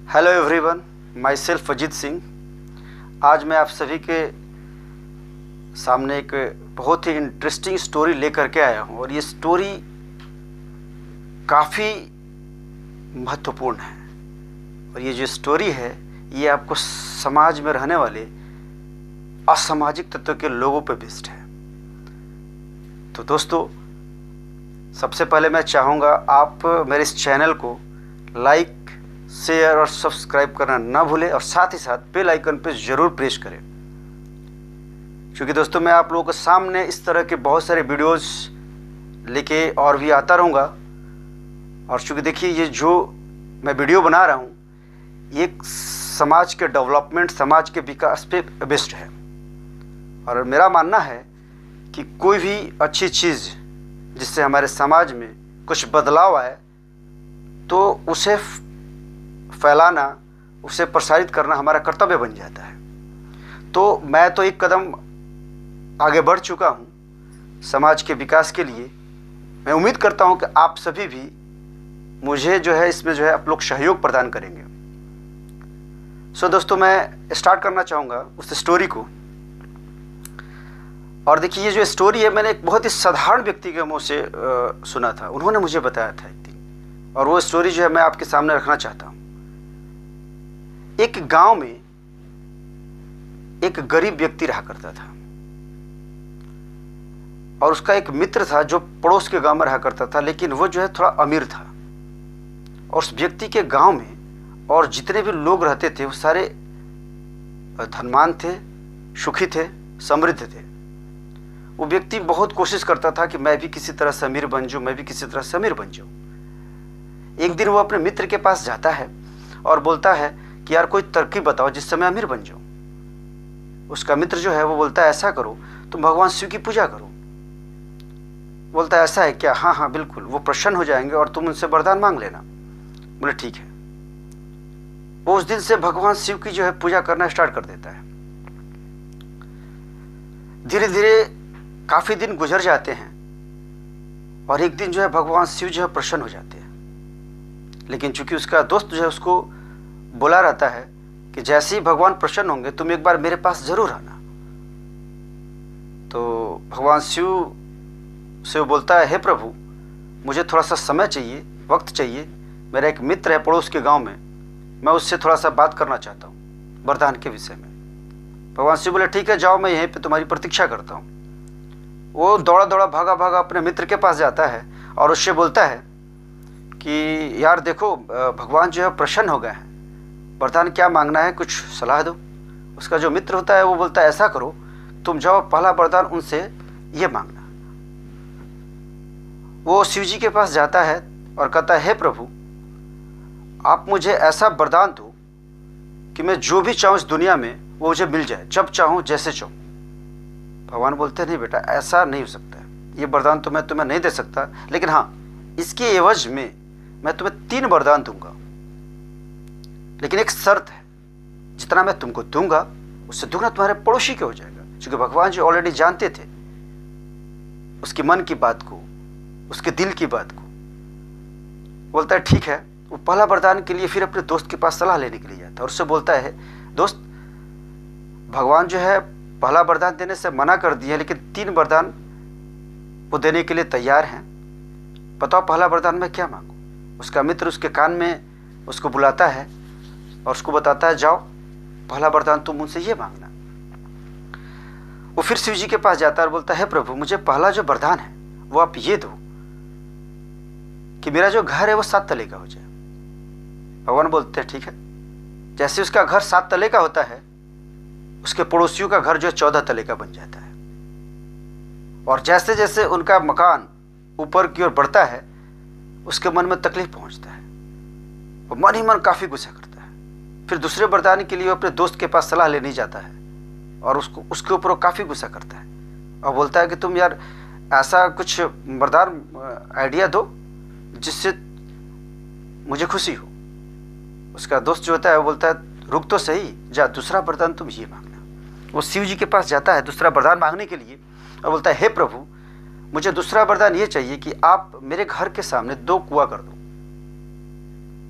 Hello everyone, my self Ajit Singh. आज मैं आप सभी के सामने एक बहुत ही इंटरेस्टिंग स्टोरी लेकर के आया हूँ और ये स्टोरी काफ़ी महत्वपूर्ण है। और ये जो स्टोरी है ये आपको समाज में रहने वाले असामाजिक तत्व के लोगों पर बेस्ड है। तो दोस्तों, सबसे पहले मैं चाहूँगा आप मेरे इस चैनल को लाइक, शेयर और सब्सक्राइब करना ना भूलें और साथ ही साथ बेल आइकन पे ज़रूर प्रेस करें, क्योंकि दोस्तों मैं आप लोगों के सामने इस तरह के बहुत सारे वीडियोस लेके और भी आता रहूँगा। और चूँकि देखिए, ये जो मैं वीडियो बना रहा हूँ ये समाज के डेवलपमेंट, समाज के विकास पे बेस्ड है। और मेरा मानना है कि कोई भी अच्छी चीज़ जिससे हमारे समाज में कुछ बदलाव आए तो उसे फैलाना, उसे प्रसारित करना हमारा कर्तव्य बन जाता है। तो मैं तो एक कदम आगे बढ़ चुका हूँ समाज के विकास के लिए। मैं उम्मीद करता हूँ कि आप सभी भी मुझे जो है इसमें जो है आप लोग सहयोग प्रदान करेंगे। सो दोस्तों, मैं स्टार्ट करना चाहूँगा उस स्टोरी को। और देखिए, ये जो स्टोरी है मैंने एक बहुत ही साधारण व्यक्ति के मुँह से सुना था। उन्होंने मुझे बताया था एक दिन, और वो स्टोरी जो है मैं आपके सामने रखना चाहता हूँ। एक गांव में एक गरीब व्यक्ति रहा करता था और उसका एक मित्र था जो पड़ोस के गांव में रहा करता था, लेकिन वो जो है थोड़ा अमीर था। और उस व्यक्ति के गांव में और जितने भी लोग रहते थे वो सारे धनवान थे, सुखी थे, समृद्ध थे। वो व्यक्ति बहुत कोशिश करता था कि मैं भी किसी तरह से अमीर बन जाऊं, मैं भी किसी तरह से अमीर बन जाऊं। एक दिन वो अपने मित्र के पास जाता है और बोलता है कि यार कोई तरकीब बताओ जिससे मैं अमीर बन जाऊं। उसका मित्र जो है वो बोलता है, ऐसा करो तुम भगवान शिव की पूजा करो। बोलता है, ऐसा है क्या? हाँ हाँ बिल्कुल, वो प्रसन्न हो जाएंगे और तुम उनसे वरदान मांग लेना। बोले ठीक है। वो उस दिन से भगवान शिव की जो है पूजा करना स्टार्ट कर देता है। धीरे धीरे काफी दिन गुजर जाते हैं और एक दिन जो है भगवान शिव जो है प्रसन्न हो जाते हैं। लेकिन चूंकि उसका दोस्त जो है उसको बोला रहता है कि जैसे ही भगवान प्रसन्न होंगे तुम एक बार मेरे पास जरूर आना। तो भगवान शिव से वो बोलता है, हे प्रभु, मुझे थोड़ा सा समय चाहिए, वक्त चाहिए। मेरा एक मित्र है पड़ोस के गांव में, मैं उससे थोड़ा सा बात करना चाहता हूँ वरदान के विषय में। भगवान शिव बोले, ठीक है जाओ, मैं यहीं पे तुम्हारी प्रतीक्षा करता हूँ। वो दौड़ा दौड़ा भागा भागा अपने मित्र के पास जाता है और उससे बोलता है कि यार देखो, भगवान जो है प्रसन्न हो गए हैं, वरदान क्या मांगना है, कुछ सलाह दो। उसका जो मित्र होता है वो बोलता है, ऐसा करो तुम जाओ, पहला वरदान उनसे ये मांगना। वो शिव जी के पास जाता है और कहता है, हे प्रभु, आप मुझे ऐसा वरदान दो कि मैं जो भी चाहूँ इस दुनिया में वो मुझे मिल जाए, जब चाहूँ जैसे चाहूँ। भगवान बोलते हैं, नहीं बेटा, ऐसा नहीं हो सकता है, ये वरदान तो मैं तुम्हें नहीं दे सकता, लेकिन हाँ, इसके एवज में मैं तुम्हें 3 वरदान दूंगा। लेकिन एक शर्त है, जितना मैं तुमको दूंगा उससे दुगना तुम्हारे पड़ोसी के हो जाएगा। क्योंकि भगवान जी ऑलरेडी जानते थे उसके मन की बात को, उसके दिल की बात को। बोलता है ठीक है। वो पहला वरदान के लिए फिर अपने दोस्त के पास सलाह लेने के लिए जाता है और उससे बोलता है, दोस्त, भगवान जो है पहला वरदान देने से मना कर दिया, लेकिन 3 वरदान वो देने के लिए तैयार हैं। बताओ पहला वरदान मैं क्या मांगू? उसका मित्र उसके कान में उसको बुलाता है और उसको बताता है, जाओ पहला वरदान तुम उनसे ये मांगना। वो फिर शिव जी के पास जाता है और बोलता है, प्रभु, मुझे पहला जो वरदान है वो आप ये दो कि मेरा जो घर है वो 7 तले का हो जाए। भगवान बोलते हैं ठीक है। जैसे उसका घर 7 तले का होता है, उसके पड़ोसियों का घर जो है 14 तले का बन जाता है। और जैसे जैसे उनका मकान ऊपर की ओर बढ़ता है उसके मन में तकलीफ पहुंचता है, वो मन ही मन काफी गुस्सा करता है। फिर दूसरे वरदान के लिए वो अपने दोस्त के पास सलाह लेने जाता है और उसके ऊपर वो काफी गुस्सा करता है और बोलता है कि तुम यार ऐसा कुछ वरदान आइडिया दो जिससे मुझे खुशी हो। उसका दोस्त जो होता है वो बोलता है, रुक तो सही, जा दूसरा वरदान तुम ये मांगना। वो शिव जी के पास जाता है दूसरा वरदान मांगने के लिए और बोलता है, हे प्रभु, मुझे दूसरा वरदान ये चाहिए कि आप मेरे घर के सामने 2 कुआं कर दो।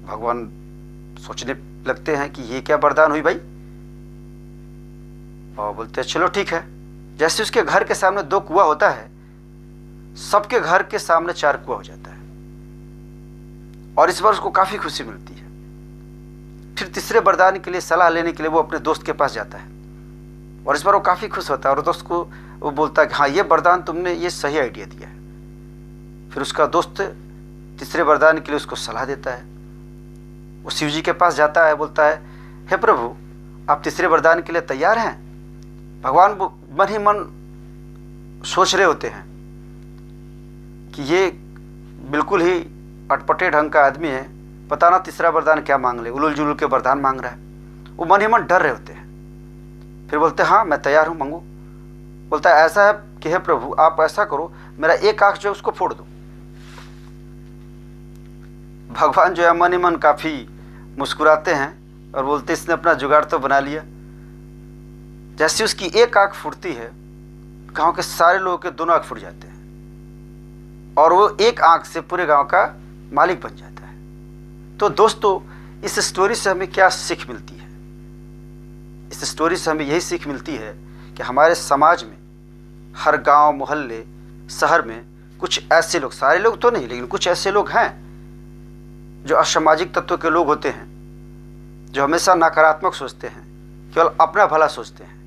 भगवान सोचने लगते हैं कि ये क्या वरदान हुई भाई, और बोलते हैं चलो ठीक है। जैसे उसके घर के सामने 2 कुआं होता है, सबके घर के सामने 4 कुआं हो जाता है, और इस बार उसको काफ़ी खुशी मिलती है। फिर तीसरे वरदान के लिए सलाह लेने के लिए वो अपने दोस्त के पास जाता है, और इस बार वो काफ़ी खुश होता है, और दोस्त को वो बोलता है कि हाँ, ये वरदान तुमने ये सही आइडिया दिया है। फिर उसका दोस्त तीसरे वरदान के लिए उसको सलाह देता है। वो शिव जी के पास जाता है, बोलता है हे प्रभु, आप तीसरे वरदान के लिए तैयार हैं? भगवान मन ही मन सोच रहे होते हैं कि ये बिल्कुल ही अटपटे ढंग का आदमी है, पता ना तीसरा वरदान क्या मांग ले, उलूल जुलूल के वरदान मांग रहा है। वो मन ही मन डर रहे होते हैं। फिर बोलते हैं हाँ मैं तैयार हूँ, मांगो। बोलता है ऐसा है कि हे प्रभु, आप ऐसा करो, मेरा एक आंख जो है उसको फोड़ दो। भगवान जो है मन ही मन काफ़ी मुस्कुराते हैं और बोलते इसने अपना जुगाड़ तो बना लिया। जैसे उसकी एक आंख फूटती है, गांव के सारे लोगों के दोनों आंख फूट जाते हैं, और वो एक आंख से पूरे गांव का मालिक बन जाता है। तो दोस्तों, इस स्टोरी से हमें क्या सीख मिलती है? इस स्टोरी से हमें यही सीख मिलती है कि हमारे समाज में, हर गांव, मोहल्ले, शहर में कुछ ऐसे लोग, सारे लोग तो नहीं लेकिन कुछ ऐसे लोग हैं जो असामाजिक तत्व के लोग होते हैं, जो हमेशा नकारात्मक सोचते हैं, केवल अपना भला सोचते हैं।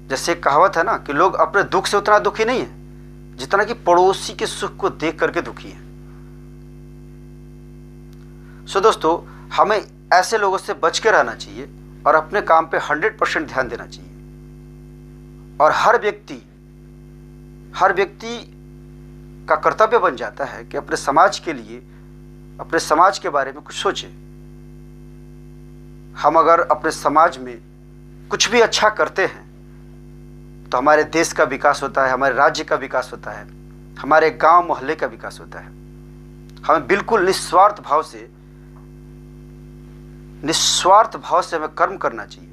जैसे एक कहावत है ना कि लोग अपने दुख से उतना दुखी नहीं है जितना कि पड़ोसी के सुख को देख करके दुखी है। सो दोस्तों, हमें ऐसे लोगों से बच के रहना चाहिए और अपने काम पे 100% ध्यान देना चाहिए। और हर व्यक्ति का कर्तव्य बन जाता है कि अपने समाज के लिए, अपने समाज के बारे में कुछ सोचे। हम अगर अपने समाज में कुछ भी अच्छा करते हैं तो हमारे देश का विकास होता है, हमारे राज्य का विकास होता है, हमारे गांव मोहल्ले का विकास होता है। हमें बिल्कुल निस्वार्थ भाव से हमें कर्म करना चाहिए।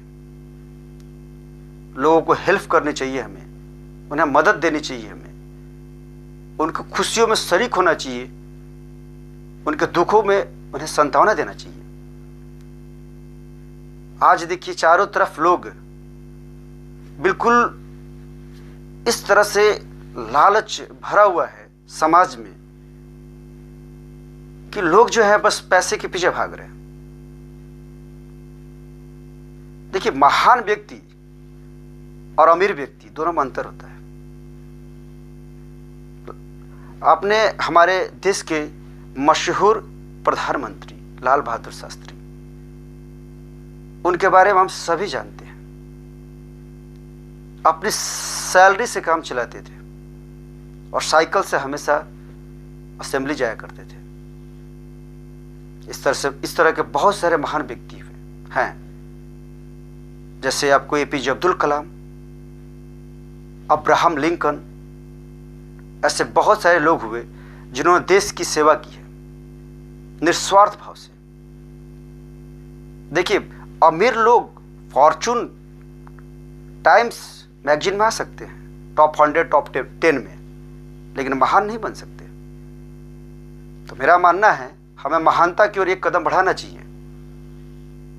लोगों को हेल्प करनी चाहिए, हमें उन्हें मदद देनी चाहिए, हमें उनकी खुशियों में शरीक होना चाहिए, उनके दुखों में उन्हें सांत्वना देना चाहिए। आज देखिए चारों तरफ लोग बिल्कुल इस तरह से लालच भरा हुआ है समाज में कि लोग जो है बस पैसे के पीछे भाग रहे हैं। देखिए, महान व्यक्ति और अमीर व्यक्ति दोनों में अंतर होता है। आपने हमारे देश के मशहूर प्रधानमंत्री लाल बहादुर शास्त्री, उनके बारे में हम सभी जानते हैं। अपनी सैलरी से काम चलाते थे और साइकिल से हमेशा असेंबली जाया करते थे। इस तरह के बहुत सारे महान व्यक्ति हैं, जैसे आपको APJ Abdul Kalam, Abraham Lincoln, ऐसे बहुत सारे लोग हुए जिन्होंने देश की सेवा की है निस्वार्थ भाव से। देखिए, अमीर लोग फॉर्चून टाइम्स मैगजीन में आ सकते हैं, टॉप 100, टॉप 10 में, लेकिन महान नहीं बन सकते। तो मेरा मानना है हमें महानता की ओर एक कदम बढ़ाना चाहिए।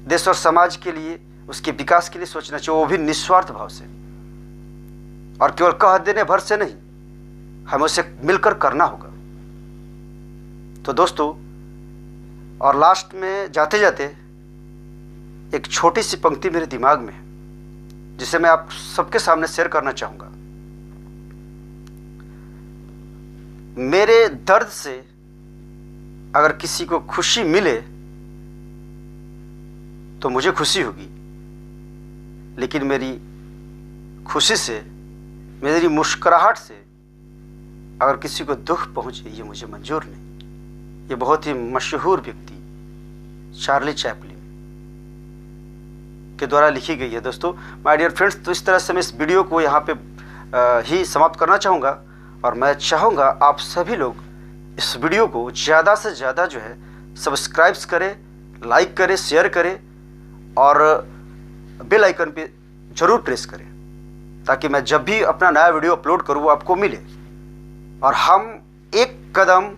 देश और समाज के लिए, उसके विकास के लिए सोचना चाहिए, वो भी निस्वार्थ भाव से, और केवल कह देने भर से नहीं, हमें उसे मिलकर करना होगा। तो दोस्तों, और लास्ट में जाते जाते एक छोटी सी पंक्ति मेरे दिमाग में है जिसे मैं आप सबके सामने शेयर करना चाहूंगा। मेरे दर्द से अगर किसी को खुशी मिले तो मुझे खुशी होगी, लेकिन मेरी खुशी से, मेरी मुस्कुराहट से अगर किसी को दुख पहुंचे, ये मुझे मंजूर नहीं। ये बहुत ही मशहूर व्यक्ति चार्ली चैपलिन के द्वारा लिखी गई है। दोस्तों, माय डियर फ्रेंड्स, तो इस तरह से मैं इस वीडियो को यहाँ पे ही समाप्त करना चाहूँगा, और मैं चाहूँगा आप सभी लोग इस वीडियो को ज़्यादा से ज़्यादा जो है सब्सक्राइब्स करें, लाइक करें, शेयर करें, और बेल आइकन पे ज़रूर प्रेस करें, ताकि मैं जब भी अपना नया वीडियो अपलोड करूँ वो आपको मिले, और हम एक कदम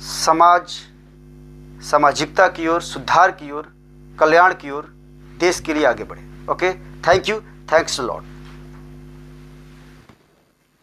समाज सामाजिकता की ओर, सुधार की ओर, कल्याण की ओर, देश के लिए आगे बढ़े। Okay, thank you, thanks a lot.